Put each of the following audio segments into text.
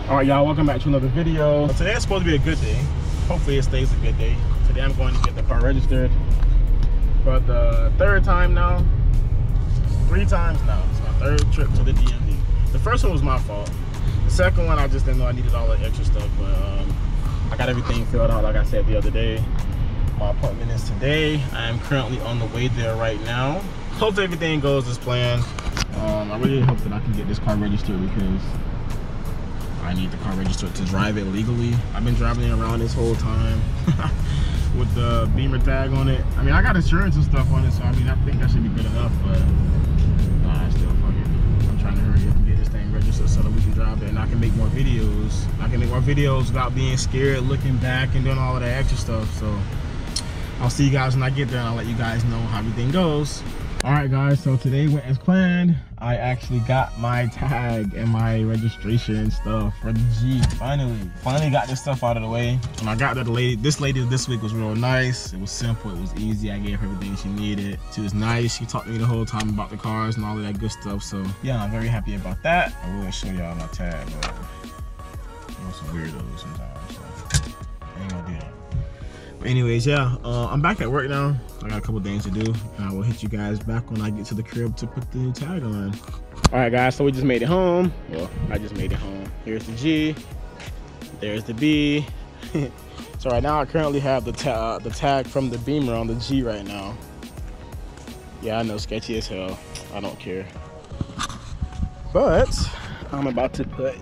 All right, y'all, welcome back to another video. Today is supposed to be a good day. Hopefully it stays a good day. Today I'm going to get the car registered for the third time now. 3 times now. It's my third trip to the DMV. The first one was my fault. The second one, I just didn't know I needed all the extra stuff, but I got everything filled out like I said the other day. My appointment is today. I am currently on the way there right now. Hopefully everything goes as planned. I really hope that I can get this car registered because I need the car registered to drive it legally. I've been driving it around this whole time with the Beamer tag on it. I mean, I got insurance and stuff on it, so I mean, I think that should be good enough, but nah, still fuck it. I'm trying to hurry up and get this thing registered so that we can drive it and I can make more videos. I can make more videos without being scared, looking back and doing all of that extra stuff. So I'll see you guys when I get there and I'll let you guys know how everything goes. All right, guys, so today went as planned. I actually got my tag and my registration stuff for the G. Finally got this stuff out of the way. When I got there, this lady this week was real nice. It was simple, it was easy. I gave her everything she needed. She was nice. She talked to me the whole time about the cars and all of that good stuff. So yeah, I'm very happy about that. I will show y'all my tag, but you know, some weirdos sometimes, so I ain't gonna do that. But anyways, yeah, I'm back at work now. I got a couple things to do, and I will hit you guys back when I get to the crib to put the new tag on. All right, guys, so we just made it home. Well, I just made it home. Here's the G, there's the B. So right now I currently have the tag from the Beamer on the G right now. Yeah, I know, sketchy as hell. I don't care. But I'm about to put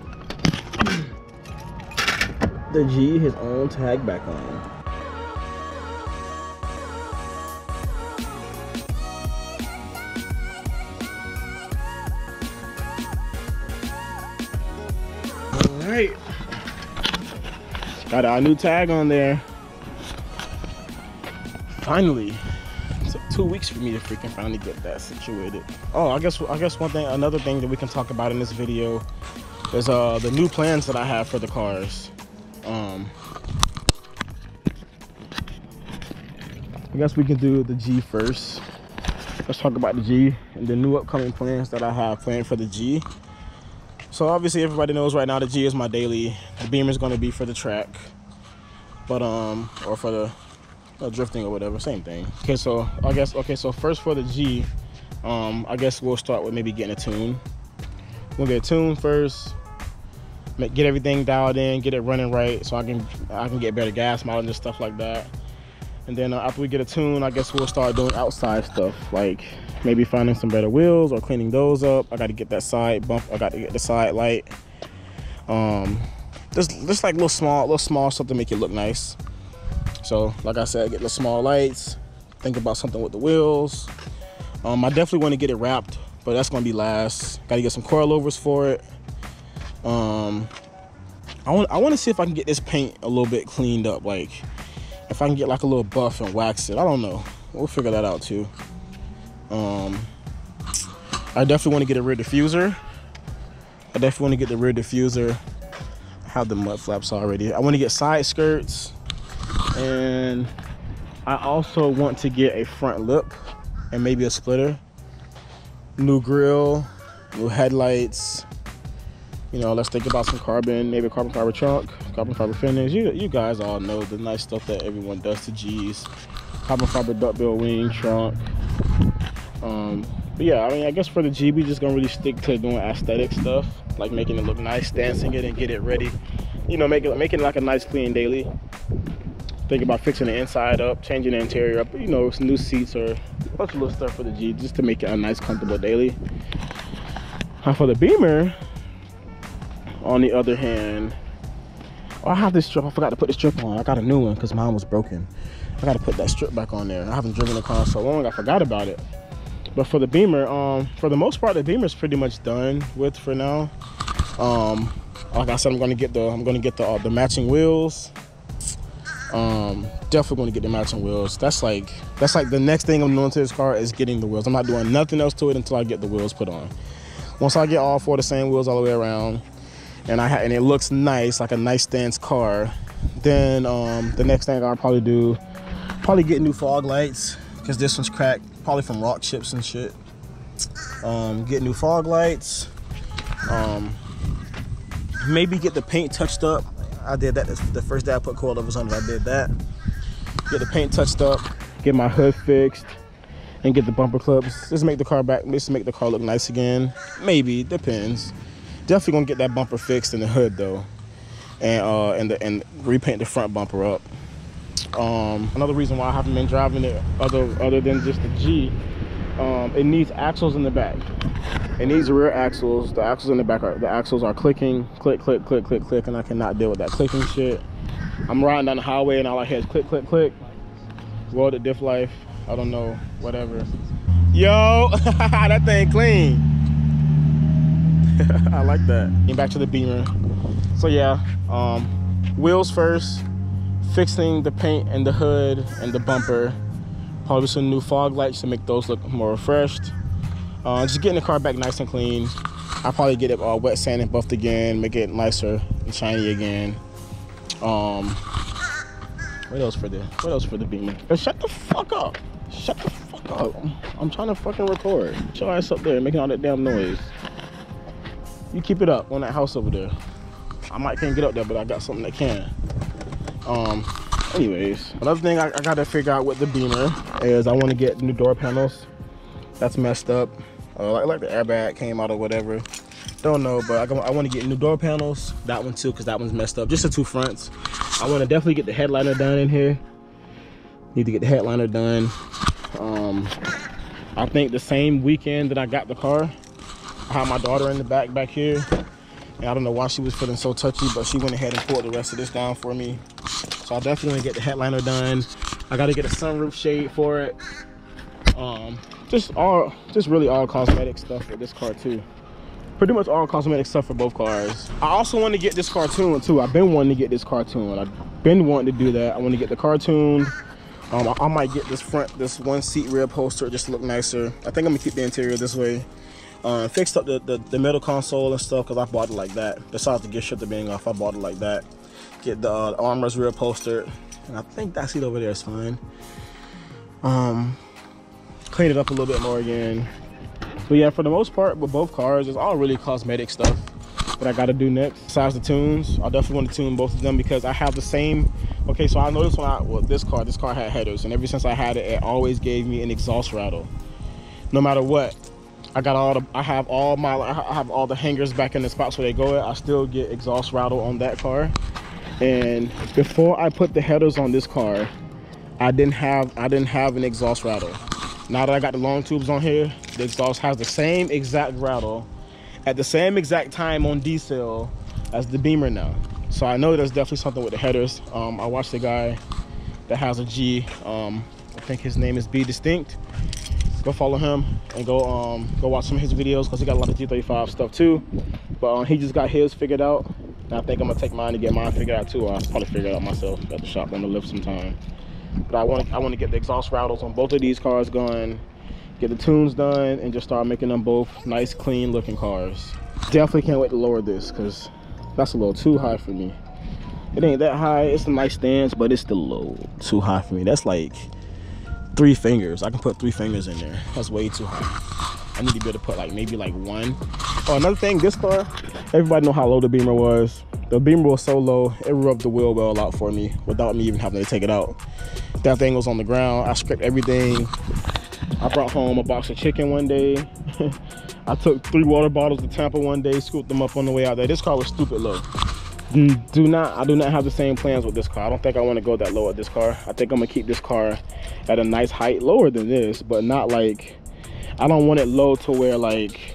the G, his own tag, back on. Alright, got our new tag on there. Finally, it took 2 weeks for me to freaking finally get that situated. Oh, I guess another thing that we can talk about in this video is the new plans that I have for the cars. I guess we can do the G first. Let's talk about the G and the new upcoming plans that I have planned for the G. So obviously everybody knows right now the G is my daily. The Beamer is going to be for the track, but or for the drifting or whatever, same thing. Okay, so so first for the G, I guess we'll start with maybe getting a tune. We'll get a tune first, get everything dialed in, get it running right, so I can get better gas mileage and stuff like that. And then after we get a tune, I guess we'll start doing outside stuff, like maybe finding some better wheels or cleaning those up. I got to get that side bump. I got to get the side light. Just like little small stuff to make it look nice. So like I said, get the small lights. Think about something with the wheels. I definitely want to get it wrapped, but that's gonna be last. Got to get some coilovers for it. I want to see if I can get this paint a little bit cleaned up. Like if I can get like a little buff and wax it. I don't know. We'll figure that out too. I definitely want to get a rear diffuser. I have the mud flaps already. I want to get side skirts, and I also want to get a front lip and maybe a splitter. New grille, new headlights. You know, let's think about some carbon, maybe carbon fiber trunk, carbon fiber finish. You guys all know the nice stuff that everyone does to G's. Carbon fiber duckbill wing, trunk. But yeah, I mean, I guess for the G, we just gonna really stick to doing aesthetic stuff, like making it look nice, stancing it and get it ready. You know, make it like a nice clean daily. Think about fixing the inside up, changing the interior up, you know, some new seats or a bunch of little stuff for the G, just to make it a nice, comfortable daily. Now for the Beamer, on the other hand, I have this strip. I forgot to put the strip on. I got a new one because mine was broken. I got to put that strip back on there. I haven't driven the car so long, I forgot about it. But for the Beamer, for the most part, the Beamer's pretty much done with for now. Like I said, I'm gonna get the matching wheels. Definitely gonna get the matching wheels. That's like the next thing I'm doing to this car is getting the wheels. I'm not doing nothing else to it until I get the wheels put on. Once I get all 4 of the same wheels all the way around, and it looks nice, like a nice stance car, then the next thing I'll probably do, get new fog lights, because this one's cracked, probably from rock chips and shit. Get new fog lights, maybe get the paint touched up. I did that the first day I put coilovers on it. I did that. Get the paint touched up, get my hood fixed, and get the bumper clips. Just make the car look nice again. Maybe, depends. Definitely gonna get that bumper fixed in the hood though, and repaint the front bumper up. Another reason why I haven't been driving it other than just the G, it needs axles in the back. It needs rear axles. The axles in the back are clicking, click, click, click, click, click, and I cannot deal with that clicking shit. I'm riding down the highway and all I hear is click, click, click. Welded diff life, I don't know, whatever. Yo, that thing clean. I like that. Getting back to the Beamer. So yeah, wheels first, fixing the paint and the hood and the bumper. Probably some new fog lights to make those look more refreshed. Just getting the car back nice and clean. I'll probably get it wet sand and buffed again, make it nicer and shiny again. What else for the Beamer? Shut the fuck up. Shut the fuck up. I'm trying to fucking record. Get your ass up there making all that damn noise. You keep it up on that house over there. I might can't get up there, but I got something that can. Anyways, another thing I gotta figure out with the Beamer is I want to get new door panels. That's messed up. Like the airbag came out or whatever. Don't know, but I want to get new door panels. That one too, because that one's messed up. Just the two fronts. I want to definitely get the headliner done in here. Need to get the headliner done. I think the same weekend that I got the car, I had my daughter in the back here. And I don't know why she was feeling so touchy, but she went ahead and pulled the rest of this down for me. So I definitely want to get the headliner done. I got to get a sunroof shade for it. Just really all cosmetic stuff with this car too. Pretty much all cosmetic stuff for both cars. I also want to get this car tuned too. I've been wanting to get this car tuned. I've been wanting to do that. I want to get the car tuned. I might get this one seat rear upholster just to look nicer. I think I'm gonna keep the interior this way. Fixed up the middle console and stuff because I bought it like that. Besides the gift shifter being off, I bought it like that. Get the armrest rear upholstered, and I think that seat over there is fine. Clean it up a little bit more again. But yeah, for the most part with both cars, it's all really cosmetic stuff that I got to do next. Besides the tunes, I definitely want to tune both of them because I have the same. Okay, so I noticed this car had headers, and ever since I had it, it always gave me an exhaust rattle. No matter what, I have all the hangers back in the spots where they go at. I still get exhaust rattle on that car. And before I put the headers on this car, I didn't have an exhaust rattle. Now that I got the long tubes on here, the exhaust has the same exact rattle at the same exact time on diesel as the Beamer now. So I know there's definitely something with the headers. I watched the guy that has a G. I think his name is Be Distinct. Go follow him and go watch some of his videos because he got a lot of G35 stuff too. But he just got his figured out. And I think I'm gonna take mine to get mine figured out too. I'll probably figure it out myself at the shop on the lift sometime. But I want to get the exhaust rattles on both of these cars going, get the tunes done, and just start making them both nice, clean looking cars. Definitely can't wait to lower this because that's a little too high for me. It ain't that high. It's a nice stance, but it's still a little too high for me. That's like 3 fingers. I can put 3 fingers in there. That's way too high. I need to be able to put like maybe like 1. Oh, another thing, this car, everybody know how low the Beamer was. The Beamer was so low, it rubbed the wheel well out for me without me even having to take it out. That thing was on the ground. I scraped everything. I brought home a box of chicken one day. I took 3 water bottles to Tampa one day, scooped them up on the way out there. This car was stupid low. I do not have the same plans with this car. I don't think I want to go that low at this car. I think I'm gonna keep this car at a nice height, lower than this, but not like, I don't want it low to where like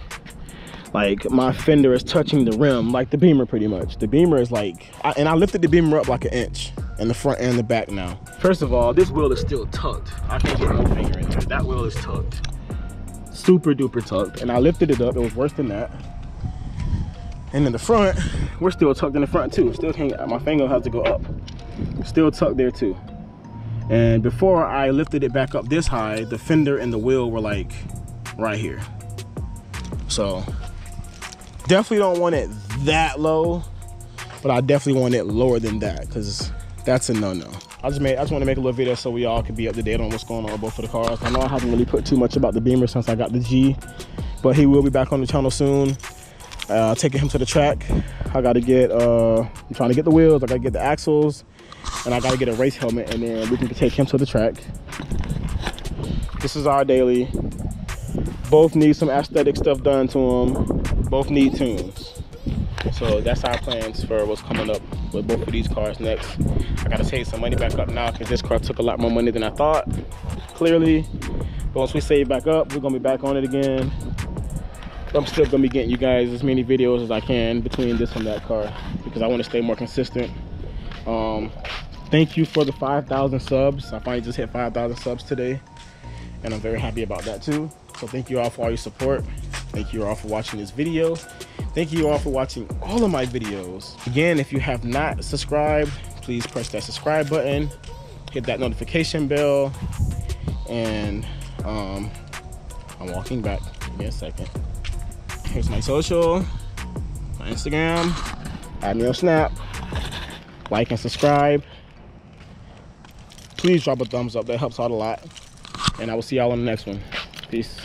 my fender is touching the rim like the Beamer pretty much. The Beamer is like, and I lifted the Beamer up like 1 inch in the front and the back now. First of all, this wheel is still tucked. I can't get my finger in there. That wheel is tucked. Super duper tucked. And I lifted it up, it was worse than that. And in the front, we're still tucked in the front too. Still can't, my finger has to go up. Still tucked there too. And before I lifted it back up this high, the fender and the wheel were like right here. So definitely don't want it that low, but I definitely want it lower than that because that's a no-no. I just want to make a little video so we all can be up to date on what's going on with both of the cars. I know I haven't really put too much about the Beamer since I got the G, but he will be back on the channel soon. taking him to the track. I gotta get, I'm trying to get the wheels, I gotta get the axles, and I gotta get a race helmet, and then we can take him to the track. This is our daily. Both need some aesthetic stuff done to them. Both need tunes. So that's our plans for what's coming up with both of these cars next. I gotta save some money back up now because this car took a lot more money than I thought, clearly. But once we save back up, we're gonna be back on it again. I'm still gonna be getting you guys as many videos as I can between this and that car because I want to stay more consistent. Thank you for the 5,000 subs. I finally just hit 5,000 subs today, and I'm very happy about that too. So thank you all for all your support. Thank you all for watching this video. Thank you all for watching all of my videos. Again, if you have not subscribed, please press that subscribe button, hit that notification bell, and I'm walking back. Give me a second. Here's my social, my Instagram, add me on Snap, like and subscribe. Please drop a thumbs up, that helps out a lot. And I will see y'all on the next one. Peace.